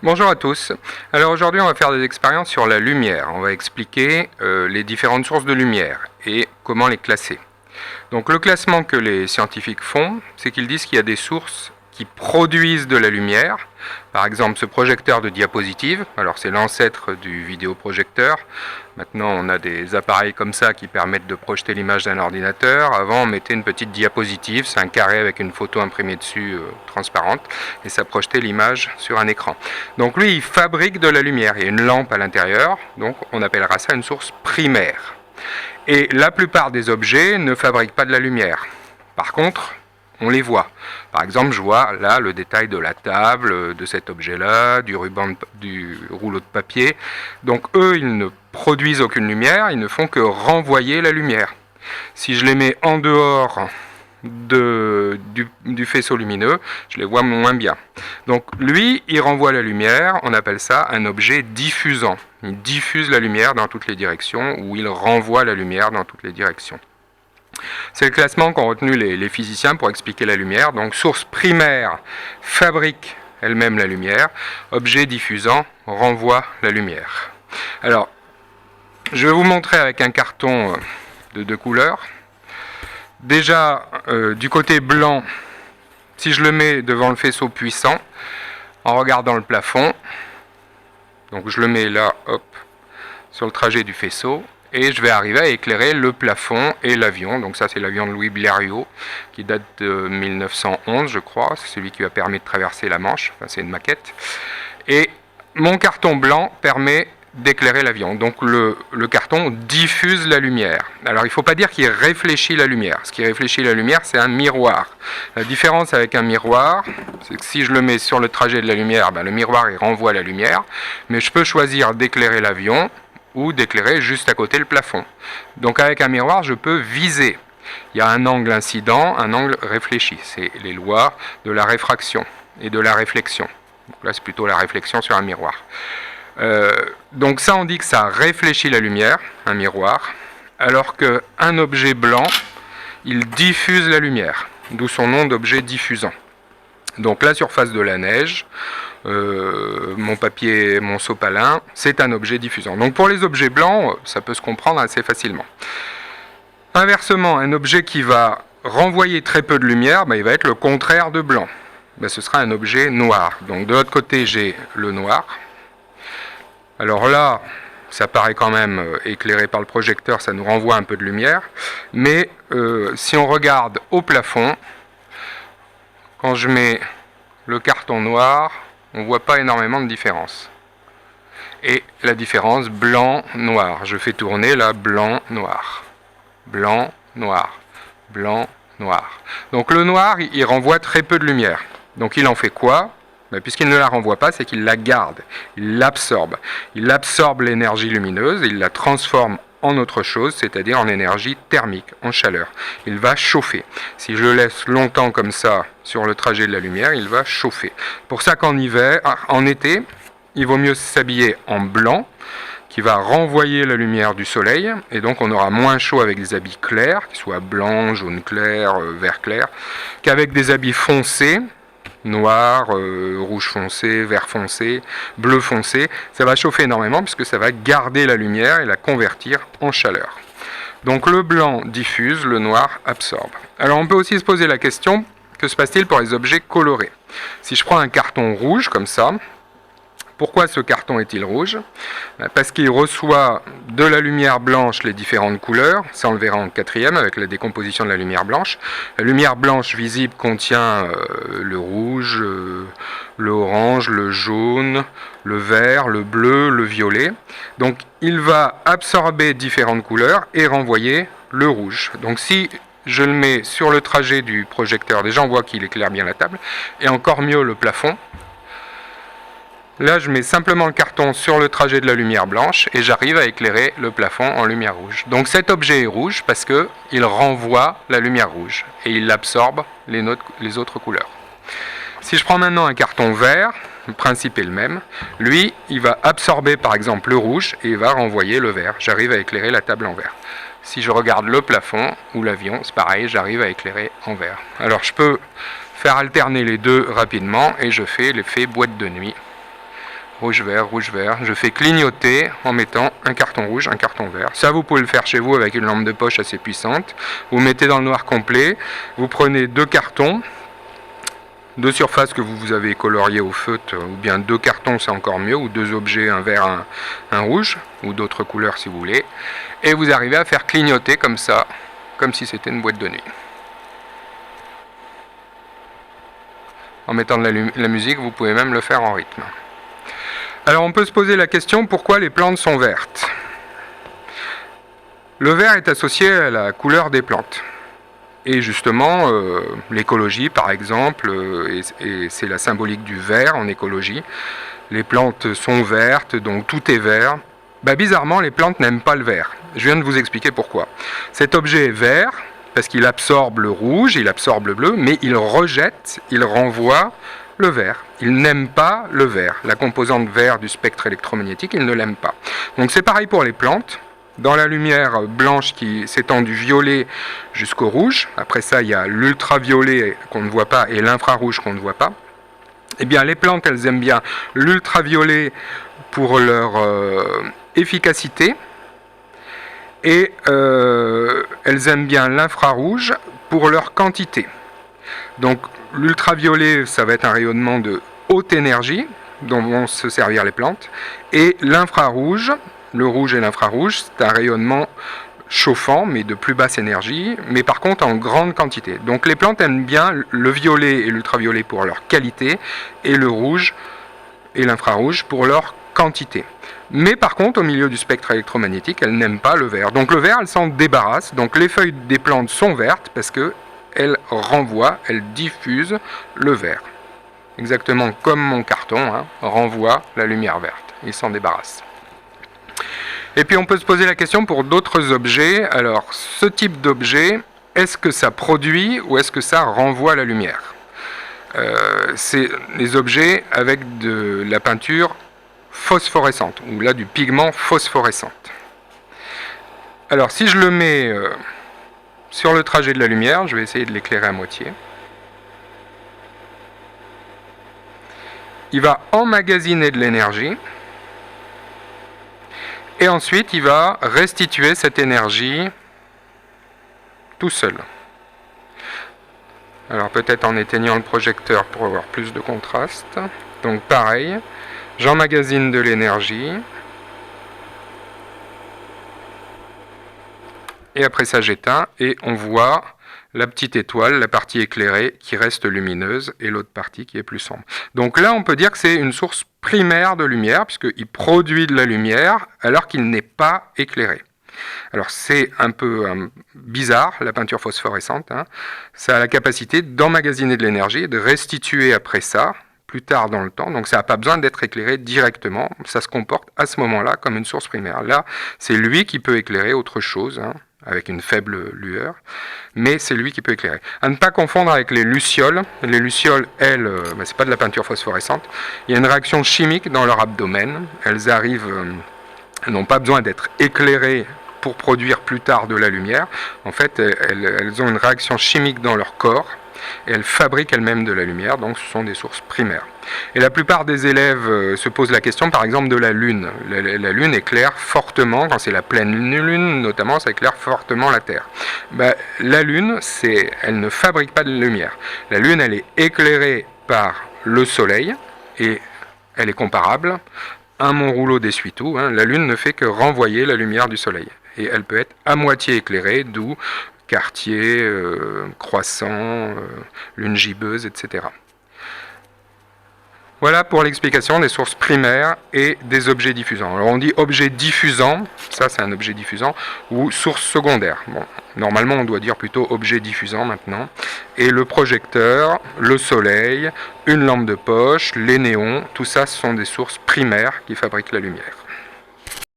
Bonjour à tous. Alors aujourd'hui on va faire des expériences sur la lumière. On va expliquer les différentes sources de lumière et comment les classer. Donc le classement que les scientifiques font, c'est qu'ils disent qu'il y a des sources qui produisent de la lumière. Par exemple ce projecteur de diapositive, alors c'est l'ancêtre du vidéoprojecteur. Maintenant on a des appareils comme ça qui permettent de projeter l'image d'un ordinateur. Avant on mettait une petite diapositive, c'est un carré avec une photo imprimée dessus transparente et ça projetait l'image sur un écran. Donc lui il fabrique de la lumière, il y a une lampe à l'intérieur, donc on appellera ça une source primaire. Et la plupart des objets ne fabriquent pas de la lumière. Par contre, on les voit. Par exemple, je vois là le détail de la table, de cet objet-là, du rouleau de papier. Donc eux, ils ne produisent aucune lumière, ils ne font que renvoyer la lumière. Si je les mets en dehors du faisceau lumineux, je les vois moins bien. Donc lui, il renvoie la lumière, on appelle ça un objet diffusant. Il diffuse la lumière dans toutes les directions, ou il renvoie la lumière dans toutes les directions. C'est le classement qu'ont retenu les physiciens pour expliquer la lumière. Donc source primaire fabrique elle-même la lumière, objet diffusant renvoie la lumière. Alors, je vais vous montrer avec un carton de deux couleurs. Déjà, du côté blanc, si je le mets devant le faisceau puissant, en regardant le plafond, donc je le mets là, hop, sur le trajet du faisceau, et je vais arriver à éclairer le plafond et l'avion. Donc ça c'est l'avion de Louis Blériot, qui date de 1911 je crois, c'est celui qui a permis de traverser la Manche, enfin c'est une maquette. Et mon carton blanc permet d'éclairer l'avion. Donc le carton diffuse la lumière. Alors il ne faut pas dire qu'il réfléchit la lumière. Ce qui réfléchit la lumière, c'est un miroir. La différence avec un miroir, c'est que si je le mets sur le trajet de la lumière, le miroir il renvoie la lumière, mais je peux choisir d'éclairer l'avion ou d'éclairer juste à côté le plafond. Donc avec un miroir, je peux viser. Il y a un angle incident, un angle réfléchi. C'est les lois de la réfraction et de la réflexion. Donc là, c'est plutôt la réflexion sur un miroir. Donc ça, on dit que ça réfléchit la lumière, un miroir, alors qu'un objet blanc, il diffuse la lumière, d'où son nom d'objet diffusant. Donc la surface de la neige, mon papier, mon sopalin, c'est un objet diffusant. Donc pour les objets blancs, ça peut se comprendre assez facilement. Inversement, un objet qui va renvoyer très peu de lumière, il va être le contraire de blanc. Ce sera un objet noir. Donc de l'autre côté, j'ai le noir. Alors là, ça paraît quand même éclairé par le projecteur, ça nous renvoie un peu de lumière. Mais si on regarde au plafond, quand je mets le carton noir, on ne voit pas énormément de différence. Et la différence blanc-noir, je fais tourner là blanc-noir, blanc-noir, blanc-noir. Donc le noir, il renvoie très peu de lumière. Donc il en fait quoi ? Puisqu'il ne la renvoie pas, c'est qu'il la garde, il l'absorbe. Il absorbe l'énergie lumineuse, il la transforme en autre chose, c'est-à-dire en énergie thermique, en chaleur. Il va chauffer. Si je le laisse longtemps comme ça sur le trajet de la lumière, il va chauffer. Pour ça qu'en été, il vaut mieux s'habiller en blanc, qui va renvoyer la lumière du soleil, et donc on aura moins chaud avec des habits clairs, qui soient blanc, jaune clair, vert clair, qu'avec des habits foncés, noir, rouge foncé, vert foncé, bleu foncé, ça va chauffer énormément puisque ça va garder la lumière et la convertir en chaleur. Donc le blanc diffuse, le noir absorbe. Alors on peut aussi se poser la question, que se passe-t-il pour les objets colorés ? Si je prends un carton rouge comme ça, pourquoi ce carton est-il rouge ? Parce qu'il reçoit de la lumière blanche les différentes couleurs, ça on le verra en quatrième avec la décomposition de la lumière blanche. La lumière blanche visible contient le rouge, le orange, le jaune, le vert, le bleu, le violet. Donc il va absorber différentes couleurs et renvoyer le rouge. Donc si je le mets sur le trajet du projecteur, déjà on voit qu'il éclaire bien la table, et encore mieux le plafond. Là, je mets simplement le carton sur le trajet de la lumière blanche et j'arrive à éclairer le plafond en lumière rouge. Donc cet objet est rouge parce qu'il renvoie la lumière rouge et il absorbe les autres couleurs. Si je prends maintenant un carton vert, le principe est le même. Lui, il va absorber par exemple le rouge et il va renvoyer le vert. J'arrive à éclairer la table en vert. Si je regarde le plafond ou l'avion, c'est pareil, j'arrive à éclairer en vert. Alors je peux faire alterner les deux rapidement et je fais l'effet boîte de nuit. rouge, vert. Je fais clignoter en mettant un carton rouge, un carton vert. Ça, vous pouvez le faire chez vous avec une lampe de poche assez puissante. Vous mettez dans le noir complet, vous prenez 2 cartons, 2 surfaces que vous avez coloriées au feutre, ou bien 2 cartons, c'est encore mieux, ou 2 objets, un vert, un rouge, ou d'autres couleurs si vous voulez. Et vous arrivez à faire clignoter comme ça, comme si c'était une boîte de nuit. En mettant de la musique, vous pouvez même le faire en rythme. Alors on peut se poser la question, pourquoi les plantes sont vertes? Le vert est associé à la couleur des plantes. Et justement, l'écologie par exemple, et c'est la symbolique du vert en écologie. Les plantes sont vertes, donc tout est vert. Bizarrement, les plantes n'aiment pas le vert. Je viens de vous expliquer pourquoi. Cet objet est vert, parce qu'il absorbe le rouge, il absorbe le bleu, mais il rejette, il renvoie le vert. Il n'aime pas le vert. La composante vert du spectre électromagnétique, il ne l'aime pas. Donc c'est pareil pour les plantes. Dans la lumière blanche qui s'étend du violet jusqu'au rouge, après ça il y a l'ultraviolet qu'on ne voit pas et l'infrarouge qu'on ne voit pas, eh bien les plantes elles aiment bien l'ultraviolet pour leur efficacité, et elles aiment bien l'infrarouge pour leur quantité. Donc l'ultraviolet, ça va être un rayonnement de haute énergie dont vont se servir les plantes, et l'infrarouge, le rouge et l'infrarouge, c'est un rayonnement chauffant mais de plus basse énergie, mais par contre en grande quantité. Donc les plantes aiment bien le violet et l'ultraviolet pour leur qualité, et le rouge et l'infrarouge pour leur quantité. Mais par contre, au milieu du spectre électromagnétique, elles n'aiment pas le vert. Donc le vert, elles s'en débarrassent. Donc les feuilles des plantes sont vertes parce qu'elles renvoient, elles diffusent le vert. Exactement comme mon carton renvoie la lumière verte. Il s'en débarrasse. Et puis on peut se poser la question pour d'autres objets. Alors ce type d'objet, est-ce que ça produit ou est-ce que ça renvoie la lumière? C'est les objets avec de la peinture phosphorescente, ou là du pigment phosphorescent. Alors si je le mets sur le trajet de la lumière, je vais essayer de l'éclairer à moitié. Il va emmagasiner de l'énergie, et ensuite il va restituer cette énergie tout seul. Alors peut-être en éteignant le projecteur pour avoir plus de contraste. Donc pareil, j'emmagasine de l'énergie, et après ça j'éteins, et on voit la petite étoile, la partie éclairée qui reste lumineuse, et l'autre partie qui est plus sombre. Donc là on peut dire que c'est une source primaire de lumière, puisqu'il produit de la lumière alors qu'il n'est pas éclairé. Alors c'est un peu bizarre, la peinture phosphorescente, ça a la capacité d'emmagasiner de l'énergie et de restituer après ça, plus tard dans le temps, donc ça n'a pas besoin d'être éclairé directement, ça se comporte à ce moment-là comme une source primaire. Là, c'est lui qui peut éclairer autre chose, avec une faible lueur, mais c'est lui qui peut éclairer. À ne pas confondre avec les lucioles. Les lucioles, elles, c'est pas de la peinture phosphorescente, il y a une réaction chimique dans leur abdomen, elles arrivent, elles n'ont pas besoin d'être éclairées pour produire plus tard de la lumière. En fait, elles ont une réaction chimique dans leur corps, et elles fabriquent elles-mêmes de la lumière, donc ce sont des sources primaires. Et la plupart des élèves se posent la question, par exemple, de la Lune. La Lune éclaire fortement, quand c'est la pleine Lune notamment, ça éclaire fortement la Terre. La Lune, elle ne fabrique pas de lumière. La Lune, elle est éclairée par le Soleil, et elle est comparable à mon rouleau d'essuie-tout. La Lune ne fait que renvoyer la lumière du Soleil. Et elle peut être à moitié éclairée, d'où quartier, croissant, lune gibbeuse, etc. Voilà pour l'explication des sources primaires et des objets diffusants. Alors on dit objet diffusant, ça c'est un objet diffusant, ou source secondaire. Bon, normalement on doit dire plutôt objet diffusant maintenant. Et le projecteur, le soleil, une lampe de poche, les néons, tout ça ce sont des sources primaires qui fabriquent la lumière.